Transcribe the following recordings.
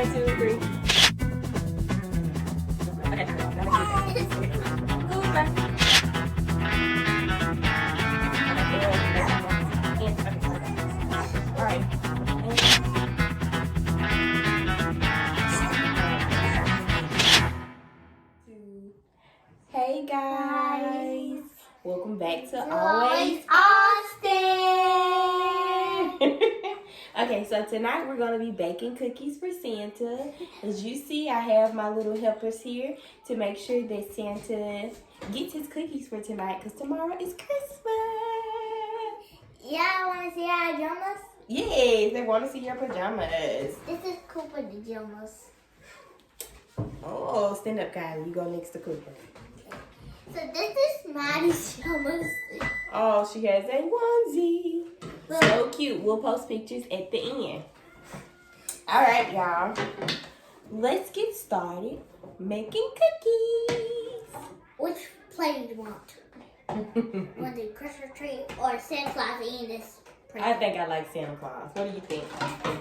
1, 2, 3. Okay. All right. Hey guys, welcome back to Always Austin. Okay, so tonight we're going to be baking cookies for Santa. As you see, I have my little helpers here to make sure that Santa gets his cookies for tonight because tomorrow is Christmas. Yeah, I want to see our pajamas. Yes, they want to see your pajamas. This is Cooper pajamas. Oh, stand up, Kylie. You go next to Cooper. So this is Maddie's pajamas. Oh, she has a onesie. So cute. We'll post pictures at the end. All right, y'all. Let's get started making cookies. Which plate do you want? Want the Christmas tree or Santa Claus in this plate? I think I like Santa Claus. What do you think?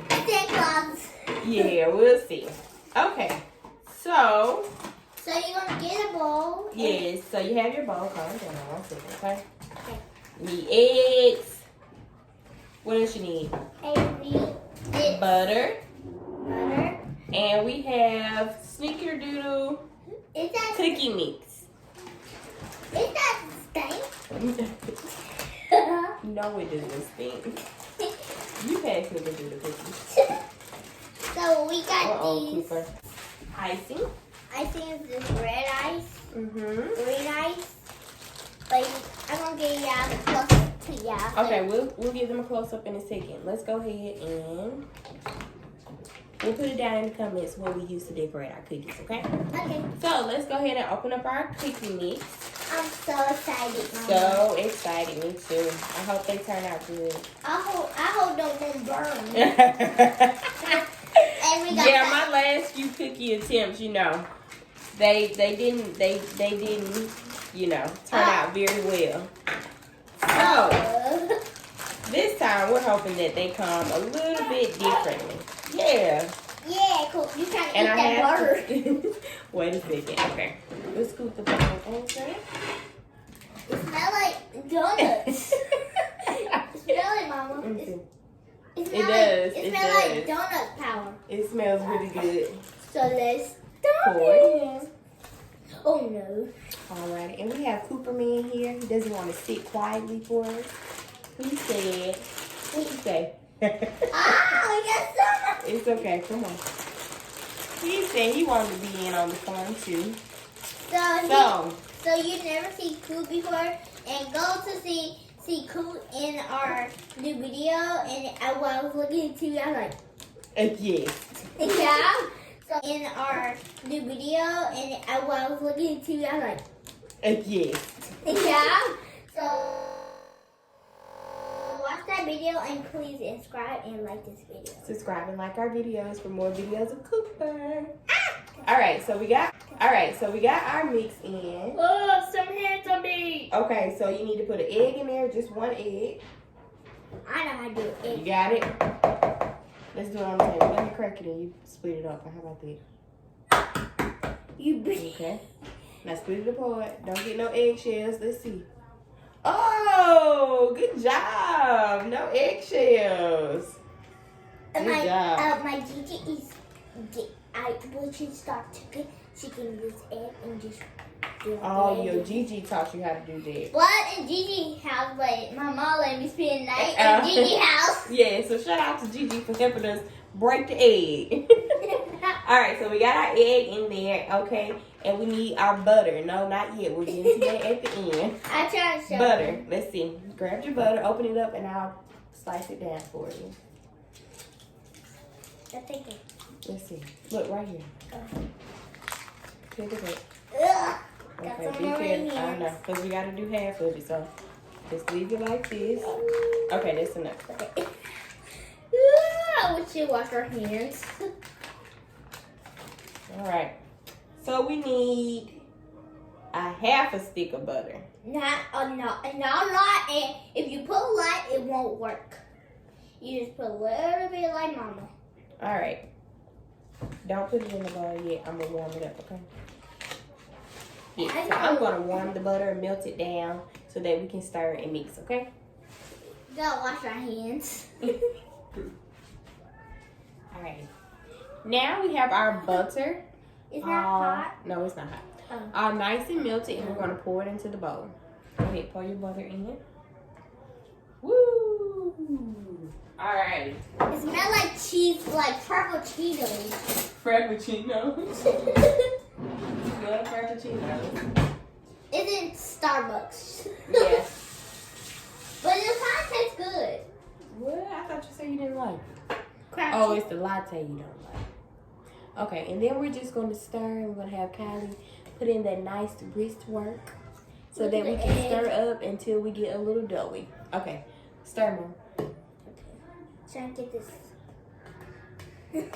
Santa Claus. Yeah, we'll see. Okay. So you're going to get a bowl. yes. So you have your bowl. Calm down. 1 second, okay? Okay. You need eggs. What else you need? Butter. Butter. Butter. And we have Snickerdoodle Is that cookie mix. stink? No, it doesn't stink. You pass me the cookies. So we got these. Cooper. Icing. Icing is this red ice. Mm-hmm. Green ice. But I'm going to get y'all close to y'all. Okay, we'll give them a close up in a second. Let's go ahead and we'll put it down in the comments what we use to decorate our cookies, okay? Okay. So let's go ahead and open up our cookie mix. I'm so excited, Mama. So excited, me too. I hope they turn out good. I hope don't burn. And we got Yeah, my last few cookie attempts, they didn't, turn out very well. So this time we're hoping that they come a little bit differently. Yeah. Yeah, cool. You trying to And eat I that have butter. to wait a second. Okay. Let's scoop the butter over. It smells like donuts. It smells like, Mama. Let me see. It It smells does. Like, It smells does. like donut power. It smells really good. So let's start Pour it it. in. Oh no. Alrighty, and we have Cooperman here. He doesn't want to sit quietly for us. He said, what did he say? Ah, we got some. It's okay, come on. He said he wanted to be in on the fun too. So you never see Cool before, and go to see Cool in our new video. And while I was looking at TV, I was like, Yes. yeah. So in our new video, and while I was looking at TV, I was like, Yes. yeah. So watch that video and please subscribe and like this video. Subscribe and like our videos for more videos of Cooper. Alright, so we got our mix in. Oh, some hands on me. Okay, so you need to put an egg in there, just 1 egg. I know how to do it. You got it? Let's do it on the table. Let me crack it and you split it up. How about that? Okay. Now split it apart. Don't get no eggshells. Let's see. Oh, good job. No eggshells. Good job. My Gigi is. When she starts cooking, she can use egg and just do it. Oh, your Gigi taught you how to do that. What in Gigi house? But my mom let me spend the night in Gigi house. Yeah, so shout out to Gigi for helping us break the egg. Alright, so we got our egg in there, okay? And we need our butter. No, not yet. We're getting to that at the end. I try to show Butter. you. Let's see. Grab your butter, open it up, and I'll slice it down for you. I think it. Let's see. Look, right here. Pick it up. Ugh. Got Okay, some be more in careful. I here. know, because we got to do half of it, so just leave it like this. Okay, that's enough. Okay. We should wash our hands. All right. So we need a half a stick of butter. Not a lot. And if you put a lot, it won't work. You just put a little bit like Mama. All right. Don't put it in the bowl yet. I'm gonna warm it up, okay? Yeah, so I'm gonna warm the butter and melt it down so that we can stir and mix, okay? Gotta wash our hands. Alright. Now we have our butter. It's not hot? No, it's not hot. Oh. All nice and melted, and we're gonna pour it into the bowl. Go ahead, pour your butter in. Woo! Alright. It smells like cheese, like Frappuccinos. Frappuccinos. Good Frappuccinos. It's in Starbucks. Yeah. But it kind of tastes good. What? I thought you said you didn't like it. Crap. Oh, it's the latte you don't like. Okay, and then we're just going to stir. We're going to have Kylie put in that nice wrist work so that we can stir up until we get a little doughy. Okay, stir more. Okay. Trying to get this.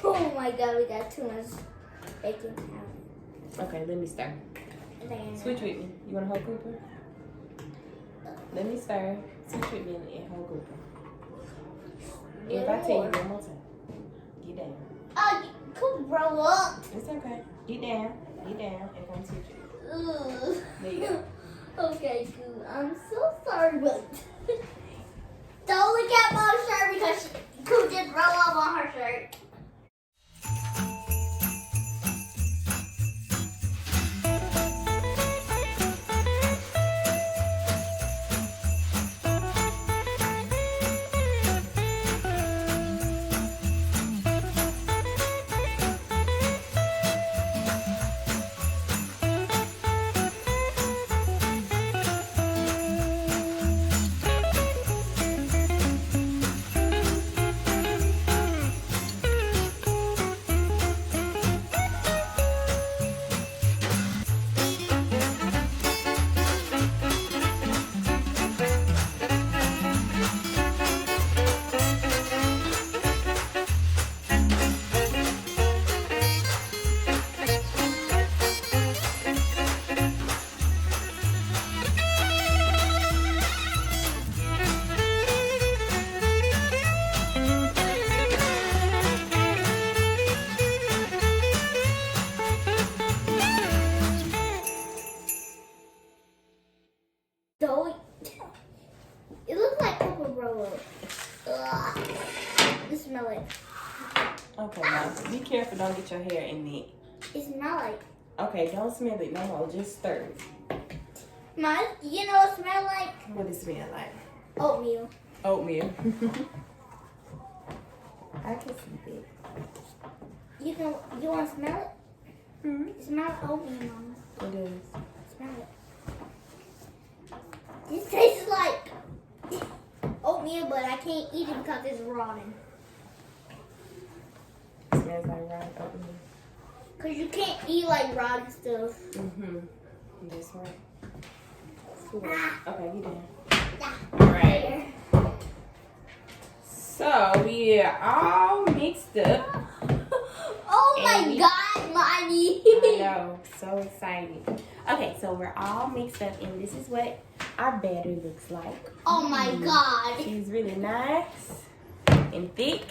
Oh my god, we got too much baking powder. Okay, let me stir. Switch with me. You want a whole grouper? Let me stir. Switch with me and whole grouper. If I tell you one more time, get down. Oh, you could roll up. It's okay. Get down, and come switch it. Ugh. There you go. Okay, good. I'm so sorry, but don't look at my shirt because she could just roll up on her shirt. It looks like Coca-Cola. It smells like. Okay, now be careful. Don't get your hair in it. It smells like. Okay, don't smell it no more. Just stir it. Mom, you know what it smells like? What does it smell like? Oatmeal. Oatmeal. I can see it. You want to smell it? Hmm? It smells like oatmeal, Mama. It does. Smell it. This tastes like oatmeal, but I can't eat it because it's rotten. It smells like rotten oatmeal. Because you can't eat like rotten stuff. Mm-hmm. That's right. Cool. Ah. Okay, you done. Yeah. All right. So we are all mixed up. Oh my And God, Mommy. I know, so excited. Okay, so we're all mixed up, and this is what our batter looks like. Oh my God. She's really nice and thick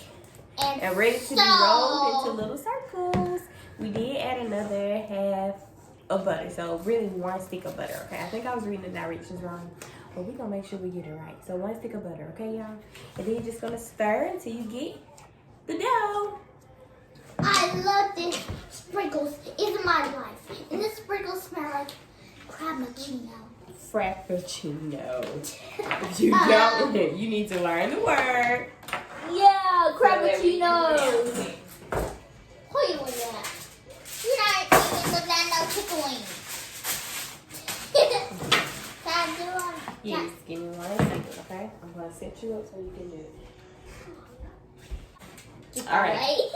and ready to be so- rolled into little circles. We did add another half of butter, so really 1 stick of butter, okay? I think I was reading the directions wrong, but we're going to make sure we get it right. So 1 stick of butter, okay, y'all? And then you're just going to stir until you get the dough. I love this sprinkles. It's my life. And this sprinkles smell like crabpuccino. Frappuccino. You don't. You need to learn the word. Yeah, crabpuccino. So Who you with that? You're not even with that no chicken wings. Can I do one? yes, give me 1 second, okay? I'm going to set you up so you can do it. All right.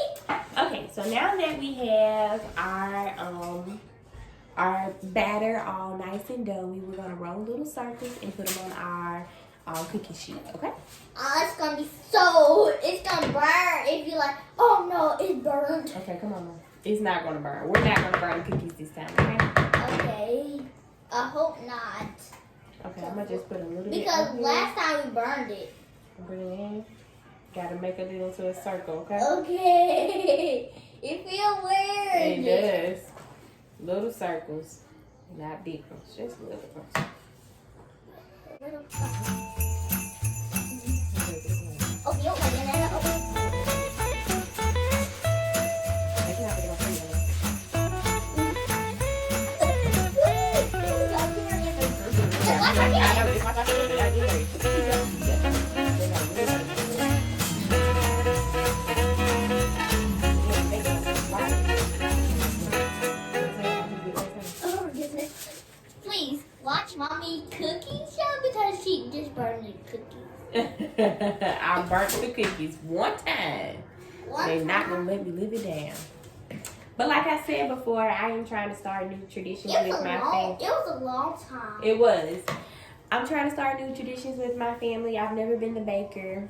Okay, so now that we have our batter all nice and doughy, we're gonna roll little circles and put them on our cookie sheet. Okay. It's gonna burn if you like. Oh no, it burned. Okay, come on, Mom. It's not gonna burn. We're not gonna burn the cookies this time. Okay. Okay. I hope not. Okay, I'm gonna just put a little bit. Because on last time we burned it. Bring it in. Gotta make it into a circle. Okay. Okay. It feels weird. It does. Little circles, not big ones, just little ones. Oh, you like it? Please watch Mommy cooking show because she just burned the cookies. I burnt the cookies one time. They're not gonna let me live it down. But like I said before, I am trying to start new traditions with my family. It was a long time. It was. I'm trying to start new traditions with my family. I've never been the baker,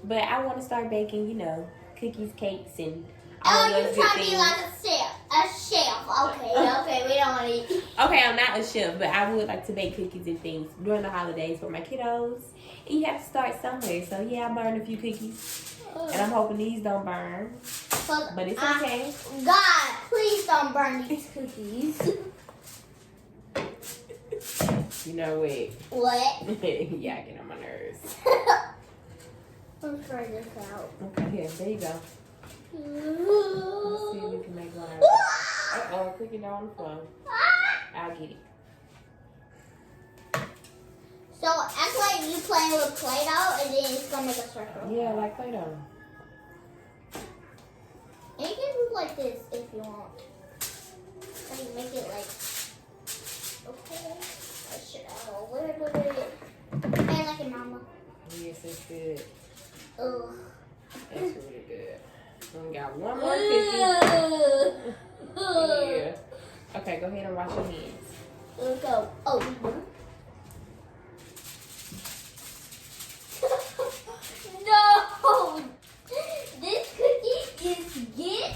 but I want to start baking, you know, cookies, cakes, and all those you're good trying things. to be like a chef. Okay, we don't want to eat. Okay, I'm not a chef, but I would like to bake cookies and things during the holidays for my kiddos. And you have to start somewhere. So yeah, I burned a few cookies, and I'm hoping these don't burn. But it's okay. God, please don't burn these cookies. You know what? What? Yeah, get on my nerves. Let's try this out. Okay, here, there you go. Let's see if we can make one out of it. Uh-oh, cookie down on the floor. I'll get it. So act like you playing with Play-Doh and then it's gonna make a circle. Yeah, like Play-Doh. And you can do like this if you want. Like make it like, okay, I should have a little bit. And like a mama. Yes, it's good. Ugh. That's really good. We got one more cookie. Yeah. Okay, go ahead and wash your hands. Let's go. Oh. No! This cookie is get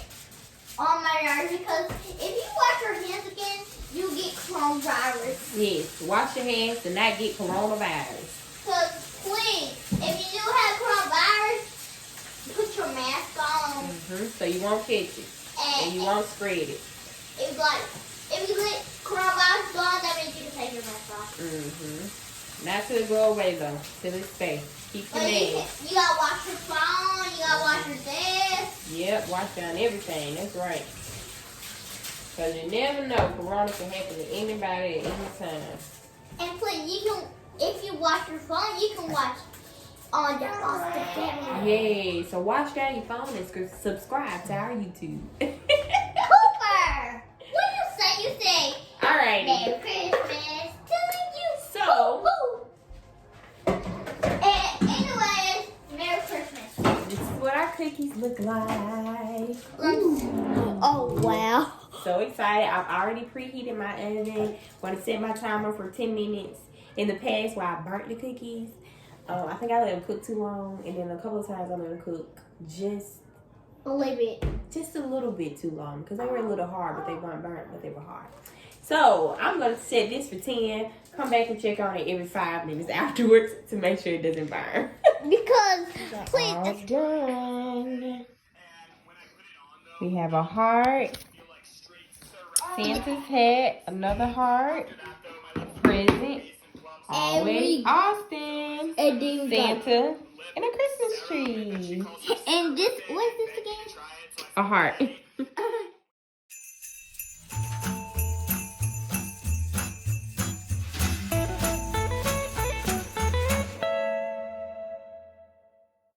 on my nerves because if you wash your hands again, you get coronavirus. Yes, wash your hands to not get coronavirus. Because please, if you do have coronavirus, put your mask on. So you won't catch it. And you won't spread it. It's like, if you let coronavirus go on, that means you can take your mask off. Not till it go away though. Till it stay. Keep your hands. You gotta wash your phone, you gotta wash your desk. Yep, wash down everything. That's right. Because you never know. Corona can happen to anybody at any time. And please, you can, if you wash your phone, you can watch on the Austin Family. Yay. So wash down your phone and subscribe to our YouTube. Cooper! What do you say? You say, Alrighty. Merry Christmas to you. So, and anyways, Merry Christmas. this is what our cookies look like. Oh, wow. So excited. I've already preheated my oven. Going to set my timer for 10 minutes. In the past, where I burnt the cookies, I think I let them cook too long. And then a couple of times I let them cook just A little bit. Just a little bit too long. Because they were a little hard, but they weren't burnt, but they were hard. So I'm going to set this for 10. Come back and check on it every 5 minutes afterwards to make sure it doesn't burn. Because, please. All done. We have a heart. Santa's hat. Another heart. Present. Always Austin. And then we got, Santa. And a Christmas tree. and this, what is this again? A heart.